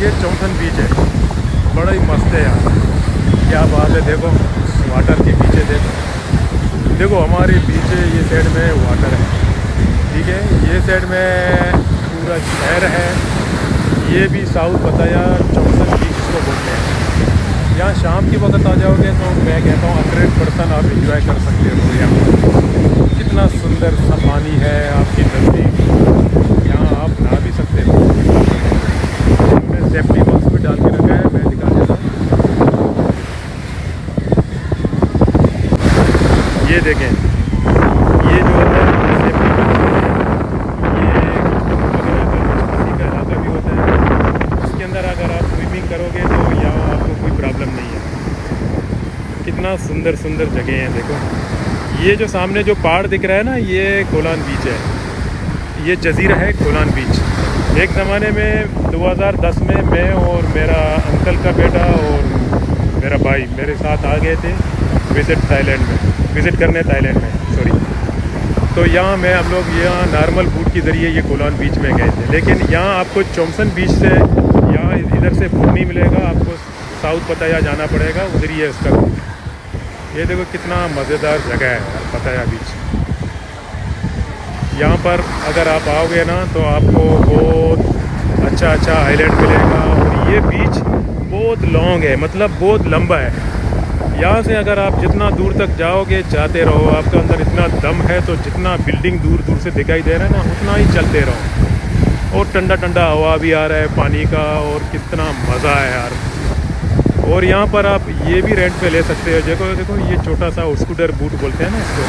ये चौसन बीच है, बड़ा ही मस्त है यार, क्या बात है। देखो वाटर के पीछे देखो हमारे पीछे ये साइड में वाटर है, ठीक है। ये साइड में पूरा शहर है, ये भी साउथ पताया चौसन बीच इसको बोलते हैं। यहाँ शाम के वक्त आ जाओगे तो मैं कहता हूँ 100% आप एंजॉय कर सकते हो। यहाँ कितना सुंदर सा पानी है आपके नज़दीक, यहाँ आप नहा भी सकते हो। मैं सेफ्टी बॉक्स भी डाल के रखा है, मैं दिखा देता हूँ। ये देखें, ये जो है सेफ्टी बॉक्स है, ये किसी का इलाका भी होता है, उसके अंदर अगर आप स्विमिंग करोगे तो यहाँ आपको कोई प्रॉब्लम नहीं है। कितना सुंदर सुंदर जगह हैं देखो। ये जो सामने जो पहाड़ दिख रहा है ना, ये कोलान बीच है, ये जजीरा है कोलान बीच। एक ज़माने में 2010 में मैं और मेरा अंकल का बेटा और मेरा भाई मेरे साथ आ गए थे विज़िट करने थाईलैंड में, सॉरी। तो यहाँ मैं हम लोग यहाँ नॉर्मल बोट के ज़रिए ये कोलान बीच में गए थे, लेकिन यहाँ आपको चौसन बीच से यहाँ इधर से बोट नहीं मिलेगा, आपको साउथ पताया जाना पड़ेगा, उधर ही है उसका रूट। ये देखो कितना मज़ेदार जगह है यार पताया बीच। यहाँ पर अगर आप आओगे ना तो आपको बहुत अच्छा आइलैंड मिलेगा, और ये बीच बहुत लॉन्ग है, मतलब बहुत लंबा है। यहाँ से अगर आप जितना दूर तक जाओगे जाते रहो, आपके अंदर इतना दम है तो जितना बिल्डिंग दूर दूर से दिखाई दे रहा है ना उतना ही चलते रहो। और ठंडा ठंडा हवा भी आ रहा है पानी का, और कितना मज़ा है यार। और यहाँ पर आप ये भी रेंट पे ले सकते हो। देखो ये छोटा सा स्कूटर बूट बोलते हैं ना इसको,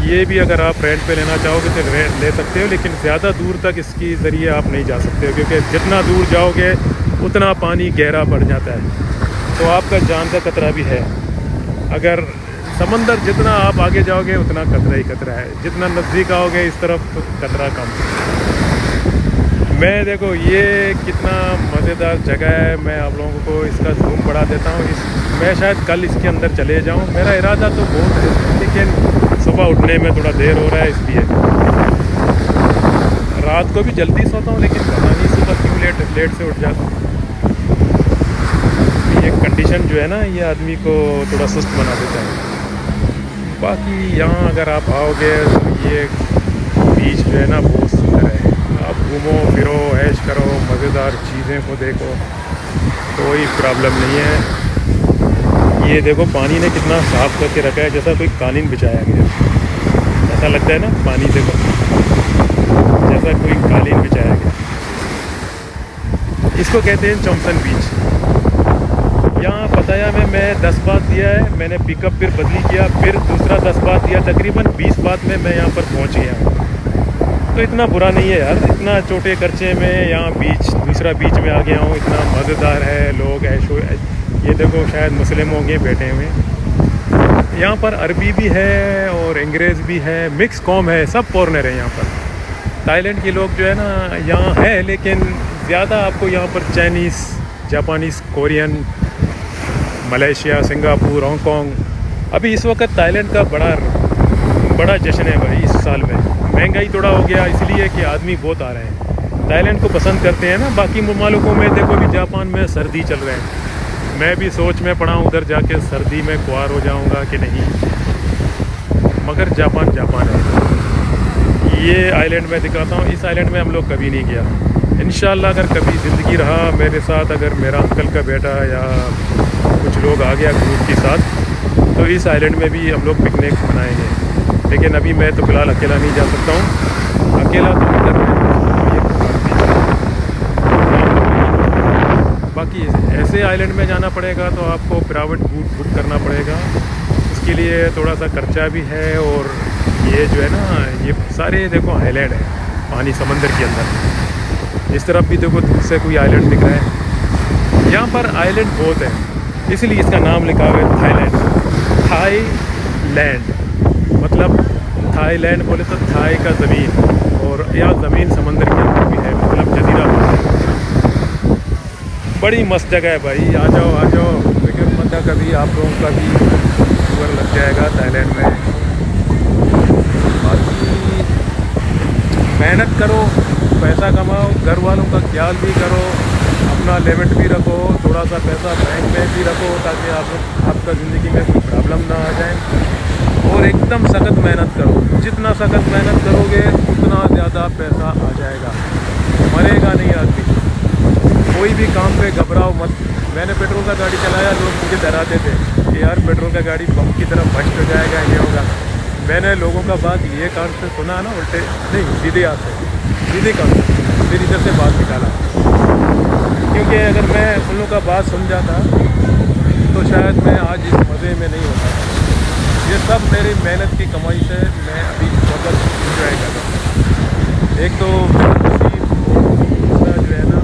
ये भी अगर आप रेंट पे लेना चाहोगे तो रेंट ले सकते हो, लेकिन ज़्यादा दूर तक इसकी ज़रिए आप नहीं जा सकते हो, क्योंकि जितना दूर जाओगे उतना पानी गहरा बढ़ जाता है, तो आपका जान का खतरा भी है। अगर समंदर जितना आप आगे जाओगे उतना खतरा ही खतरा है, जितना नज़दीक आओगे इस तरफ तो खतरा कम। मैं देखो ये कितना मज़ेदार जगह है, मैं आप लोगों को इसका जूम बढ़ा देता हूँ। मैं शायद कल इसके अंदर चले जाऊँ, मेरा इरादा तो बहुत है, लेकिन सुबह उठने में थोड़ा देर हो रहा है, इसलिए रात को भी जल्दी सोता हूँ, लेकिन पता नहीं सुबह क्यों लेट से उठ जाता हूँ। ये कंडीशन जो है ना, ये आदमी को थोड़ा सुस्त बना देता है। बाकी यहाँ अगर आप आओगे तो ये बीच जो है ना बहुत सुंदर है, आप घूमो फिरो ऐश करो, मज़ेदार चीज़ें को देखो, कोई प्रॉब्लम नहीं है। ये देखो पानी ने कितना साफ़ करके रखा है, जैसा कोई कालीन बिछाया गया, ऐसा लगता है ना। पानी देखो जैसा कोई कालीन बिछाया गया। इसको कहते हैं चौसन बीच। यहाँ पताया में मैं 10 बात दिया है, मैंने पिकअप फिर बदली किया, फिर दूसरा 10 बात दिया, तकरीबन 20 बात में मैं यहाँ पर पहुँच गया हूँ। तो इतना बुरा नहीं है यार, इतना छोटे खर्चे में यहाँ दूसरा बीच में आ गया हूँ। इतना मज़ेदार है, लोग ऐशो, ये देखो शायद मुस्लिम होंगे बैठे हुए। यहाँ पर अरबी भी है और अंग्रेज़ भी है, मिक्स कौम है, सब फॉरेनर है यहाँ पर। थाईलैंड के लोग जो है ना यहाँ है, लेकिन ज़्यादा आपको यहाँ पर Chinese, Japanese, Korean, Malaysia, Singapore, Hong Kong. अभी इस वक्त थाईलैंड का बड़ा जश्न है भाई इस साल में। महंगाई थोड़ा हो गया इसलिए कि आदमी बहुत आ रहे हैं, थाईलैंड को पसंद करते हैं ना। बाकी मुमालिकों में देखो अभी जापान में सर्दी चल रहा है, मैं भी सोच में पड़ा हूँ उधर जाके सर्दी में ख्वार हो जाऊँगा कि नहीं, मगर जापान है। ये आइलैंड में दिखाता हूँ, इस आइलैंड में हम लोग कभी नहीं गया। इंशाल्लाह अगर कभी ज़िंदगी रहा मेरे साथ, अगर मेरा अंकल का बेटा या कुछ लोग आ गया ग्रुप के साथ, तो इस आइलैंड में भी हम लोग पिकनिक मनाएंगे। लेकिन अभी मैं तो फ़िलहाल अकेला नहीं जा सकता हूँ, अकेला तो इधर बाकी ऐसे आइलैंड में जाना पड़ेगा तो आपको प्राइवेट बोट बुक करना पड़ेगा, उसके लिए थोड़ा सा खर्चा भी है। और ये जो है ना, ये सारे देखो आइलैंड है पानी समंदर के अंदर। इस तरफ भी देखो दूर से कोई आइलैंड दिख रहा है। यहाँ पर आइलैंड बहुत है, इसलिए इसका नाम लिखा हुआ है थाईलैंड। थाईलैंड मतलब थाईलैंड बोले तो थाई का ज़मीन, और यहाँ ज़मीन समंदर के अंदर भी है, मतलब जजीरा है। बड़ी मस्त जगह है भाई, आ जाओ फिक्र मत कभी, आप लोगों का भी टूर लग जाएगा थाईलैंड में। बाकी मेहनत करो, पैसा कमाओ, घर वालों का ख्याल भी करो, अपना लिमिट भी रखो, थोड़ा सा पैसा बैंक में भी रखो ताकि आपका ज़िंदगी में कोई प्रॉब्लम ना आ जाए। और एकदम सख्त मेहनत करो, जितना सख्त मेहनत करोगे उतना ज़्यादा पैसा आ जाएगा। मरेगा नहीं आदमी। कोई भी काम पे घबराओ मत। मैंने पेट्रोल का गाड़ी चलाया, लोग मुझे डराते थे कि यार पेट्रोल का गाड़ी पंप की तरफ बस्ट हो जाएगा, ये होगा। मैंने लोगों का बात ये कान से सुना ना, उल्टे नहीं सीधे हाथ से, सीधे कान से फिर इधर से बात निकाला। क्योंकि अगर मैं उन लोगों का बात सुन जाता तो शायद मैं आज इस मज़े में नहीं होता। ये सब मेरी मेहनत की कमाई से मैं अभी बहुत इंजॉय कर रहा हूँ। एक तो दूसरा जो है ना,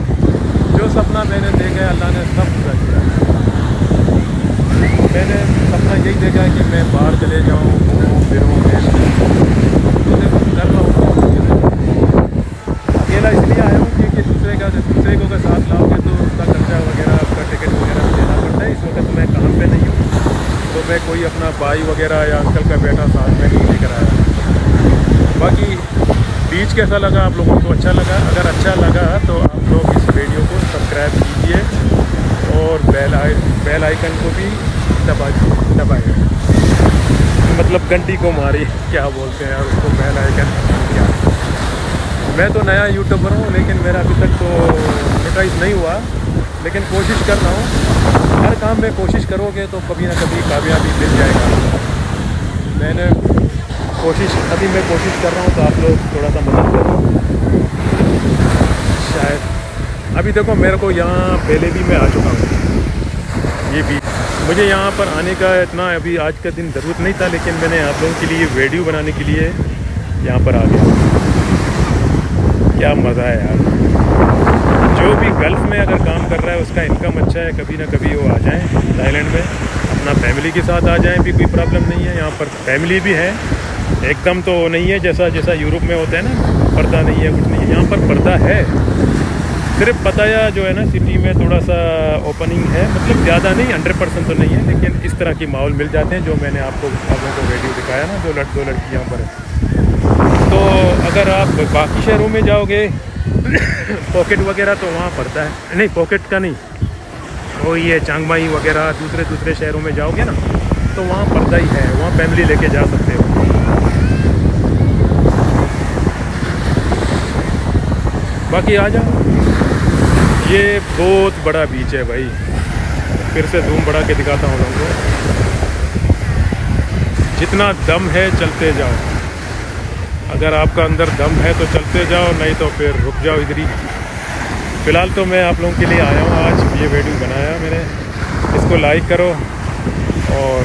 जो सपना मैंने देखा है अल्लाह ने सब पूरा किया। मैंने सपना यही देखा है कि मैं बाहर चले जाऊँ, घूमूँ फिरूँ, तो देखो कर रहा हूँ। अकेला इसलिए आया हूँ क्योंकि दूसरे को अगर साथ लाओगे तो उसका खर्चा वगैरह, उसका टिकट वगैरह देना पड़ता है। इस वक्त मैं काम पे नहीं हूँ, तो मैं कोई अपना भाई वगैरह या अंकल का बेटा साथ में नहीं लेकर आया। बाकी बीच कैसा लगा आप लोगों को? अच्छा लगा? अगर अच्छा लगा तो आप लोग इस वीडियो को सब्सक्राइब कीजिए और बेल आइकन को भी दबाइए, मतलब घंटी को मारिए, क्या बोलते हैं यार उसको, बेल आइकन क्या। मैं तो नया यूट्यूबर हूँ, लेकिन मेरा अभी तक तो मोनेटाइज नहीं हुआ, लेकिन कोशिश कर रहा हूँ। हर काम में कोशिश करोगे तो कभी ना कभी कामयाबी मिल जाएगा। अभी मैं कोशिश कर रहा हूँ, तो आप लोग थोड़ा सा मदद करो शायद। अभी देखो मेरे को यहाँ पहले भी मैं आ चुका हूँ, ये भी मुझे यहाँ पर आने का इतना अभी आज का दिन ज़रूरत नहीं था, लेकिन मैंने आप लोगों के लिए वीडियो बनाने के लिए यहाँ पर आ गया। क्या मज़ा है यार। जो भी गल्फ़ में अगर काम कर रहा है उसका इनकम अच्छा है, कभी ना कभी वो आ जाएं थाईलैंड में, अपना फैमिली के साथ आ जाएं भी, कोई प्रॉब्लम नहीं है। यहाँ पर फैमिली भी है, एकदम तो नहीं है जैसा यूरोप में होता है ना, पर्दा नहीं है, कुछ नहीं है। यहाँ पर पर्दा है, सिर्फ पताया जो है ना सिटी में थोड़ा सा ओपनिंग है, मतलब ज़्यादा नहीं, 100% तो नहीं है, लेकिन इस तरह की माहौल मिल जाते हैं जो मैंने आप लोगों को वीडियो दिखाया ना, दो लड़की यहाँ पर है। तो अगर आप बाकी शहरों में जाओगे पॉकेट वगैरह तो वहाँ पड़ता है, नहीं पॉकेट का नहीं, वो ये चांगमाई वगैरह दूसरे शहरों में जाओगे ना तो वहाँ पर्दा ही है, वहाँ फैमिली लेके जा सकते हो। बाकी आ जाओ। ये बहुत बड़ा बीच है भाई, फिर से जूम बढ़ा के दिखाता हूँ लोगों को। जितना दम है चलते जाओ, अगर आपका अंदर दम है तो चलते जाओ, नहीं तो फिर रुक जाओ इधर ही। फ़िलहाल तो मैं आप लोगों के लिए आया हूँ, आज ये वीडियो बनाया मैंने, इसको लाइक करो और